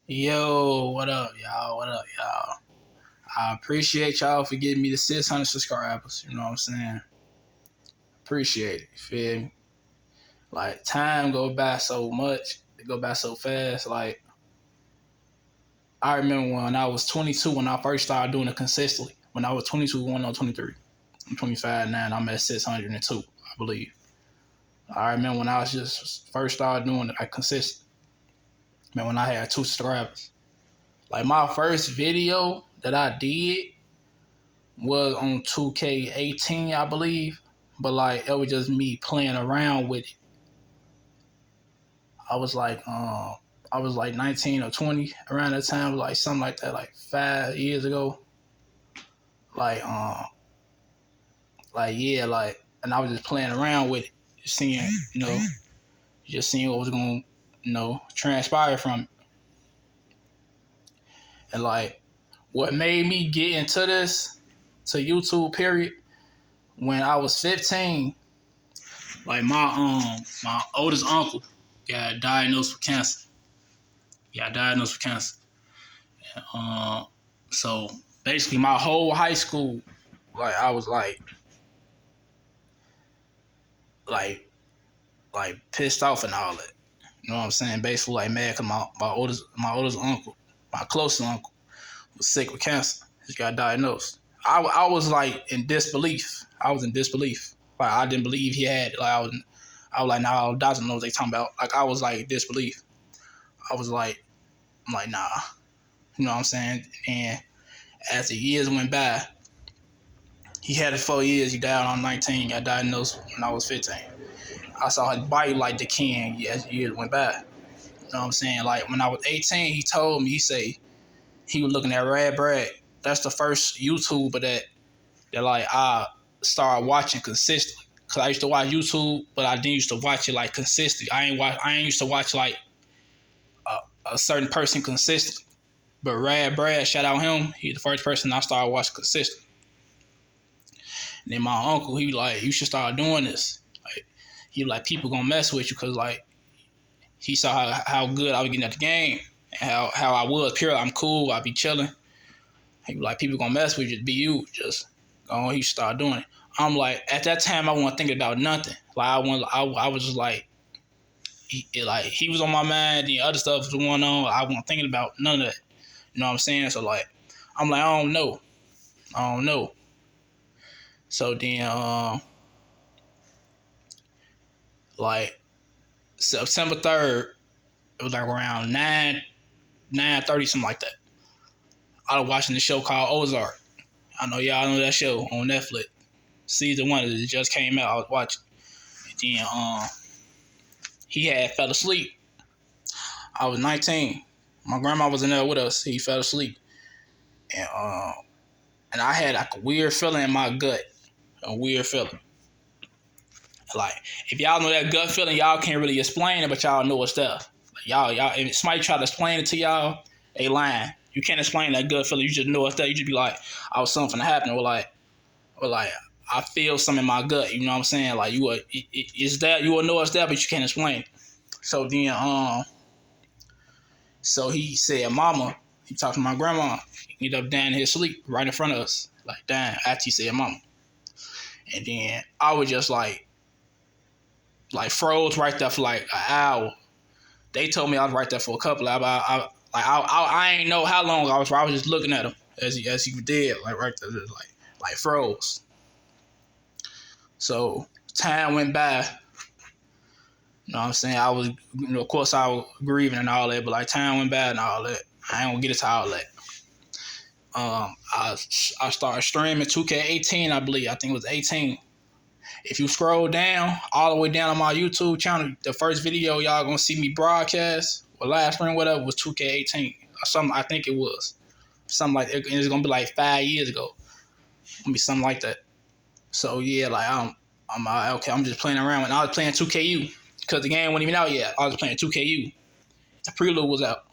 Yo, what up, y'all? What up, y'all? I appreciate y'all for getting me to 600 subscribers. You know what I'm saying? Appreciate it. You feel me? Like, time go by so much. It go by so fast. Like, I remember when I was 22, when I first started doing it consistently. When I was 22, going on 23. I'm 25 now, and I'm at 602, I believe. I remember when I was just first started doing it, like, consistent. Man, when I had 2 subscribers. Like, my first video that I did was on 2K18, I believe. But like it was just me playing around with it. I was like, I was like 19 or 20 around that time, like something like that, like 5 years ago. Like, yeah, like, and I was just playing around with it, just seeing, just seeing what was gonna, transpire from it. And like, what made me get into this, to YouTube, period, when I was 15, like my oldest uncle got diagnosed with cancer. Got diagnosed with cancer. Um, so basically, my whole high school, like I was like like pissed off and all that. You know what I'm saying? Basically, like mad because my oldest uncle, my closest uncle, was sick with cancer. He got diagnosed. I was like in disbelief. I was in disbelief. Like I didn't believe he had it. Like I was like, nah, doctor knows what they talking about. Like I was like disbelief. I was like, I'm like, nah. You know what I'm saying? And as the years went by, he had it 4 years. He died on 19. Got diagnosed when I was 15. I saw his body like decaying as years went by. You know what I'm saying? Like when I was 18, he told me, he was looking at Rad Brad. That's the first YouTuber that like I started watching consistently. Cause I used to watch YouTube, but I didn't used to watch it like consistently. I ain't used to watch like a certain person consistently. But Rad Brad, shout out him. He's the first person I started watching consistently. And then my uncle, he like, you should start doing this. Like, he like, people gonna mess with you because like he saw how good I was getting at the game and how I was. Pure, I'm cool. I be chilling. He like, people gonna mess with you. Be you. Just go on. He start doing it. I'm like, at that time, I wasn't thinking about nothing. Like I was just like, he was on my mind. The other stuff was going on. I wasn't thinking about none of that. You know what I'm saying? So like, I'm like, I don't know. I don't know. So then, like September 3rd, it was like around 9:30, something like that. I was watching the show called Ozark. I know y'all know that show on Netflix. Season 1 it just came out. I was watching. And then he had fell asleep. I was 19. My grandma was in there with us. He fell asleep. And I had like a weird feeling in my gut. A weird feeling. Like, if y'all know that gut feeling, y'all can't really explain it, but y'all know it's there. Like, y'all, if somebody try to explain it to y'all, they lying. You can't explain that gut feeling. You just know it's there. You just be like, "Oh, something happened," or like, I feel something in my gut. You know what I'm saying? Like, it's that you will know it's there, but you can't explain it. So then, so he said, "Mama." He talked to my grandma. He ended up dying in his sleep right in front of us, like dying after he said, "Mama." And then I was just like froze right there for like an hour. They told me I was right there for a couple of hours. I ain't know how long I was. I was just looking at him as he did, like right there, just like froze. So time went by. You know what I'm saying? I was, of course, I was grieving and all that, but like time went by and all that. I ain't gonna get into all that. I started streaming 2K18, I believe. I think it was 18. If you scroll down, all the way down on my YouTube channel, the first video y'all gonna see me broadcast or live stream, whatever, was 2K18. Or something, I think it was. Something like that. It's gonna be like 5 years ago. Gonna be something like that. So yeah, like I'm okay, I'm just playing around. And I was playing 2KU. Because the game wasn't even out yet. I was playing 2KU. The prelude was out.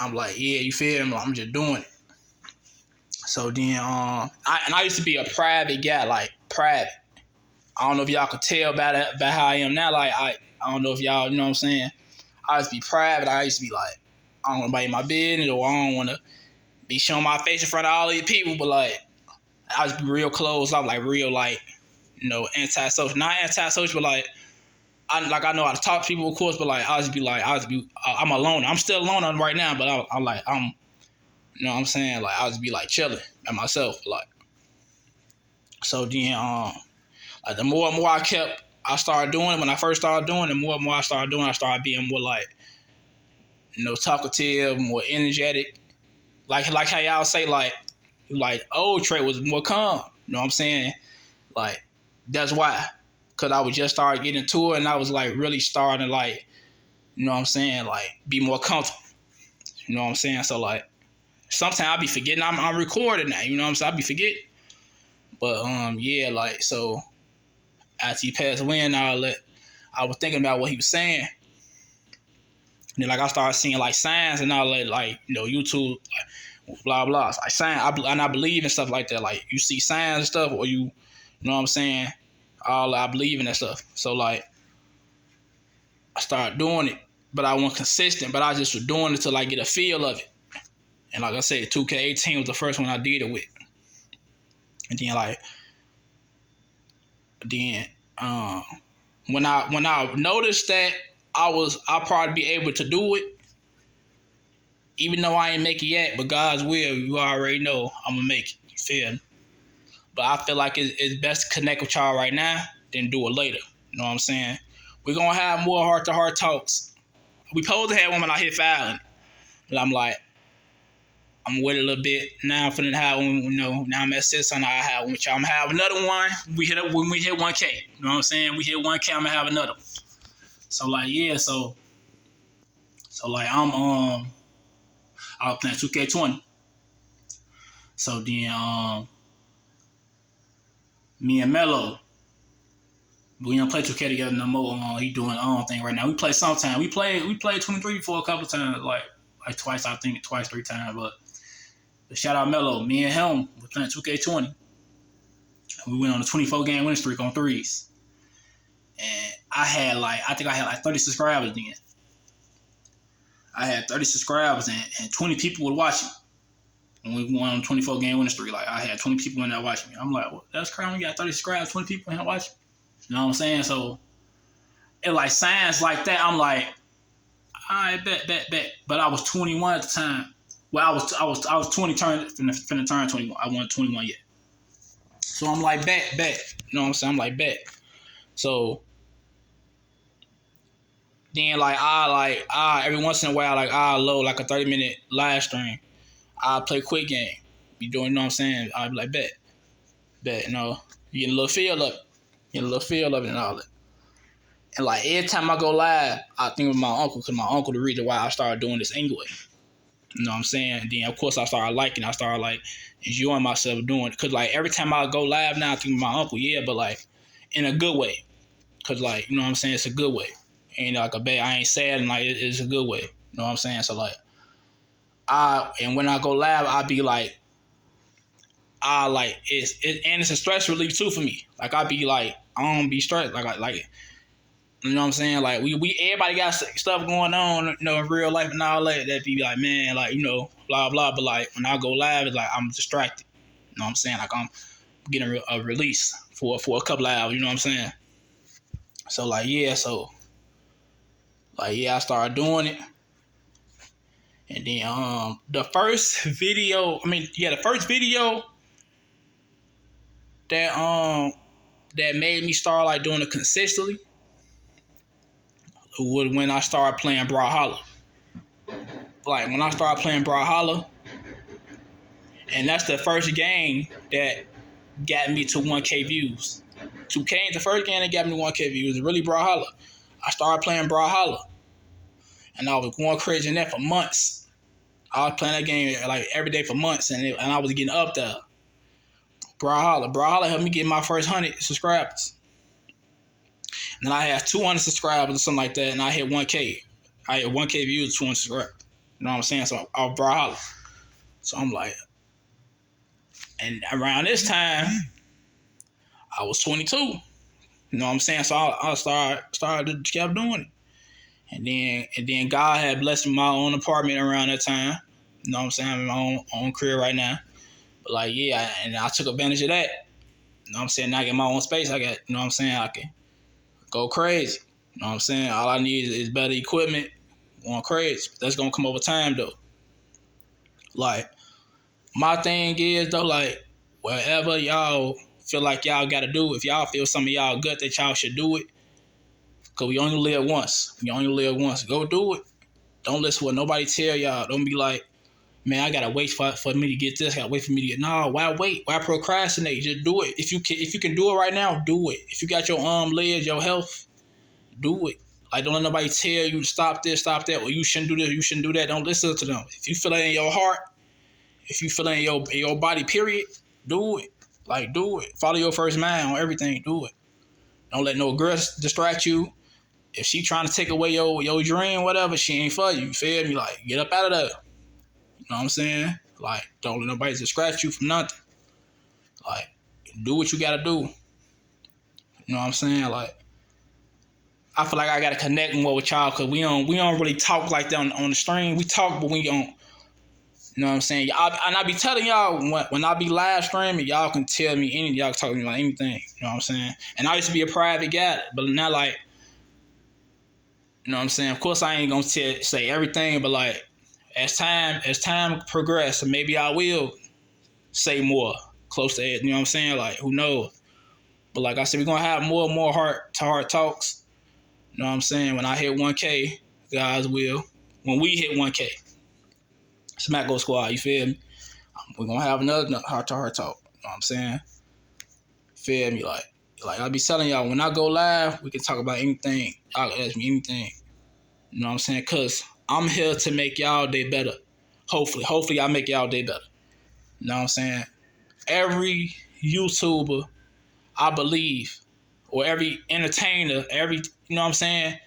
I'm like, yeah, you feel me? I'm just doing it. So then, I used to be a private guy, like private. I don't know if y'all could tell about how I am now. Like I don't know if y'all, you know what I'm saying. I used to be private. I used to be like, I don't want to be in my business, or I don't want to be showing my face in front of all these people. But like, I used to be real closed off, like real like, antisocial. Not antisocial, but like, I know how to talk to people, of course. But like, I'm a loner. I'm still a loner right now, but I'm, you know what I'm saying? Like, I used to be like chilling by myself, like. So then, like the more and more I started doing it. When I first started doing it, the more and more I started being more like, talkative, more energetic. Like how y'all say like old Trey was more calm. You know what I'm saying? Like that's why, cause I was just started getting into it, and I was like really starting to like, you know what I'm saying, like be more comfortable. You know what I'm saying? So like sometimes I be forgetting I'm recording now. You know what I'm saying? I be forgetting. But yeah, like so after he passed away and all that, I was thinking about what he was saying. And then like I started seeing like signs and all that, like YouTube, like blah blah. Like signs, I believe in stuff like that. Like you see signs and stuff, or you know what I'm saying. All I believe in that stuff. So like I started doing it, but I wasn't consistent. But I just was doing it to like get a feel of it. And like I said, 2K18 was the first one I did it with. And then when I noticed that I'll probably be able to do it, even though I ain't make it yet, but God's will, you already know I'm gonna make it. You feel me? But I feel like it's best to connect with y'all right now than do it later. You know what I'm saying? We're gonna have more heart-to-heart talks. We supposed to have one when I hit filing. But I'm like, I'm with it a little bit. Now I'm finna have one, now I'm at 600, I have one with y'all. I'm gonna have another one. When we hit 1K. You know what I'm saying? We hit 1K, I'm gonna have another one. So like, yeah, so like I was playing 2K20. So then me and Mello, we don't play 2K together no more. He doing his own thing right now. We play sometime. We played 23 for a couple of times, like twice, I think, twice, 3 times. But shout out Mello. Me and him, we playing 2K20. We went on a 24 game winning streak on threes. And I think I had like 30 subscribers then. I had 30 subscribers and 20 people would watch me. When we won on 24 game winning streak, like I had 20 people in there watching me. I'm like, well, that's crazy. We got 30 subscribers, 20 people in here watching. You know what I'm saying? So it like signs like that. I'm like, I bet. But I was 21 at the time. Well, I was 20 finna turn 21. I wasn't 21 yet. So I'm like, bet. You know what I'm saying? I'm like, bet. So then like I every once in a while like I load like a 30-minute live stream. I play quick game. You doing, you know what I'm saying? I'd be like, bet. You get a little feel of it. And all that. And like every time I go live, I think of my uncle, because my uncle the reason why I started doing this anyway. You know what I'm saying? And then of course I started like enjoying myself doing it. Cause like every time I go live now, I think of my uncle, yeah, but like in a good way. Cause like, you know what I'm saying? It's a good way. Ain't like a bad, I ain't sad, and like it's a good way. You know what I'm saying? So like and when I go live, I be like, it's a stress relief too for me. Like I be like, I don't be stressed. Like you know what I'm saying? Like we everybody got stuff going on, in real life and all that. That be like, man, like blah blah. But like when I go live, it's like I'm distracted. You know what I'm saying? Like I'm getting a release for a couple of hours. You know what I'm saying? So like yeah, I started doing it. And then the first video that made me start like doing it consistently was when I started playing Brawlhalla. Like when I started playing Brawlhalla, and that's the first game that got me to 1K views. 2K ain't the first game that got me to 1K views. It was really Brawlhalla. I started playing Brawlhalla, and I was going crazy in that for months. I was playing that game like every day for months, and I was getting up there. Brawlhalla helped me get my first 100 subscribers. And then I had 200 subscribers or something like that, and I hit 1K. I hit 1K views, 200 subscribers. You know what I'm saying? So I was Brawlhalla. So I'm like, and around this time, I was 22. You know what I'm saying? So I kept doing it. And then God had blessed me with my own apartment around that time. You know what I'm saying? I'm in my own career right now. But like, yeah, and I took advantage of that. You know what I'm saying? Now I get my own space. I got, you know what I'm saying? I can go crazy. You know what I'm saying? All I need is better equipment, going crazy. That's gonna come over time though. Like, my thing is though, like, wherever y'all feel like y'all gotta do, if y'all feel some of y'all gut that y'all should do it, cause we only live once. We only live once. Go do it. Don't listen to what nobody tell y'all. Don't be like, man, I gotta wait for me to get this. I gotta wait for me to get. No, why wait? Why procrastinate? Just do it. If you can do it right now, do it. If you got your legs, your health, do it. Like, don't let nobody tell you to stop this, stop that, or you shouldn't do this, you shouldn't do that. Don't listen to them. If you feel it in your heart, if you feel it in your body, period, do it. Like, do it. Follow your first mind on everything. Do it. Don't let no girl distract you. If she trying to take away your dream, whatever, she ain't for you. You feel me? Like, get up out of there. You know what I'm saying? Like, don't let nobody distract you from nothing. Like, do what you gotta do. You know what I'm saying? Like, I feel like I gotta connect more with y'all because we don't really talk like that on the stream. We talk, but we don't. You know what I'm saying? And I be telling y'all when I be live streaming, y'all can tell me anything. Y'all can talk to me about anything. You know what I'm saying? And I used to be a private guy, but not like, you know what I'm saying? Of course, I ain't gonna say everything, but like, as time progresses, maybe I will say more close to it. You know what I'm saying? Like, who knows? But like I said, we're gonna have more and more heart to heart talks. You know what I'm saying? When I hit 1K, guys will. When we hit 1K, Smack Go Squad, you feel me? We're gonna have another heart to heart talk. You know what I'm saying? Feel me? Like I be telling y'all, when I go live, we can talk about anything. Y'all can ask me anything. You know what I'm saying? Cause I'm here to make y'all day better. Hopefully I make y'all day better. You know what I'm saying? Every YouTuber, I believe, or every entertainer, you know what I'm saying?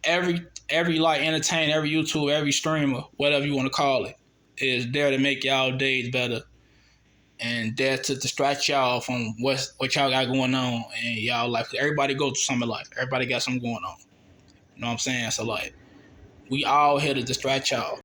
Every like entertainer, every YouTuber, every streamer, whatever you want to call it, is there to make y'all days better and there to distract y'all from what y'all got going on and y'all life. Everybody go through something in life. Everybody got something going on. You know what I'm saying? So like, we all here to distract y'all.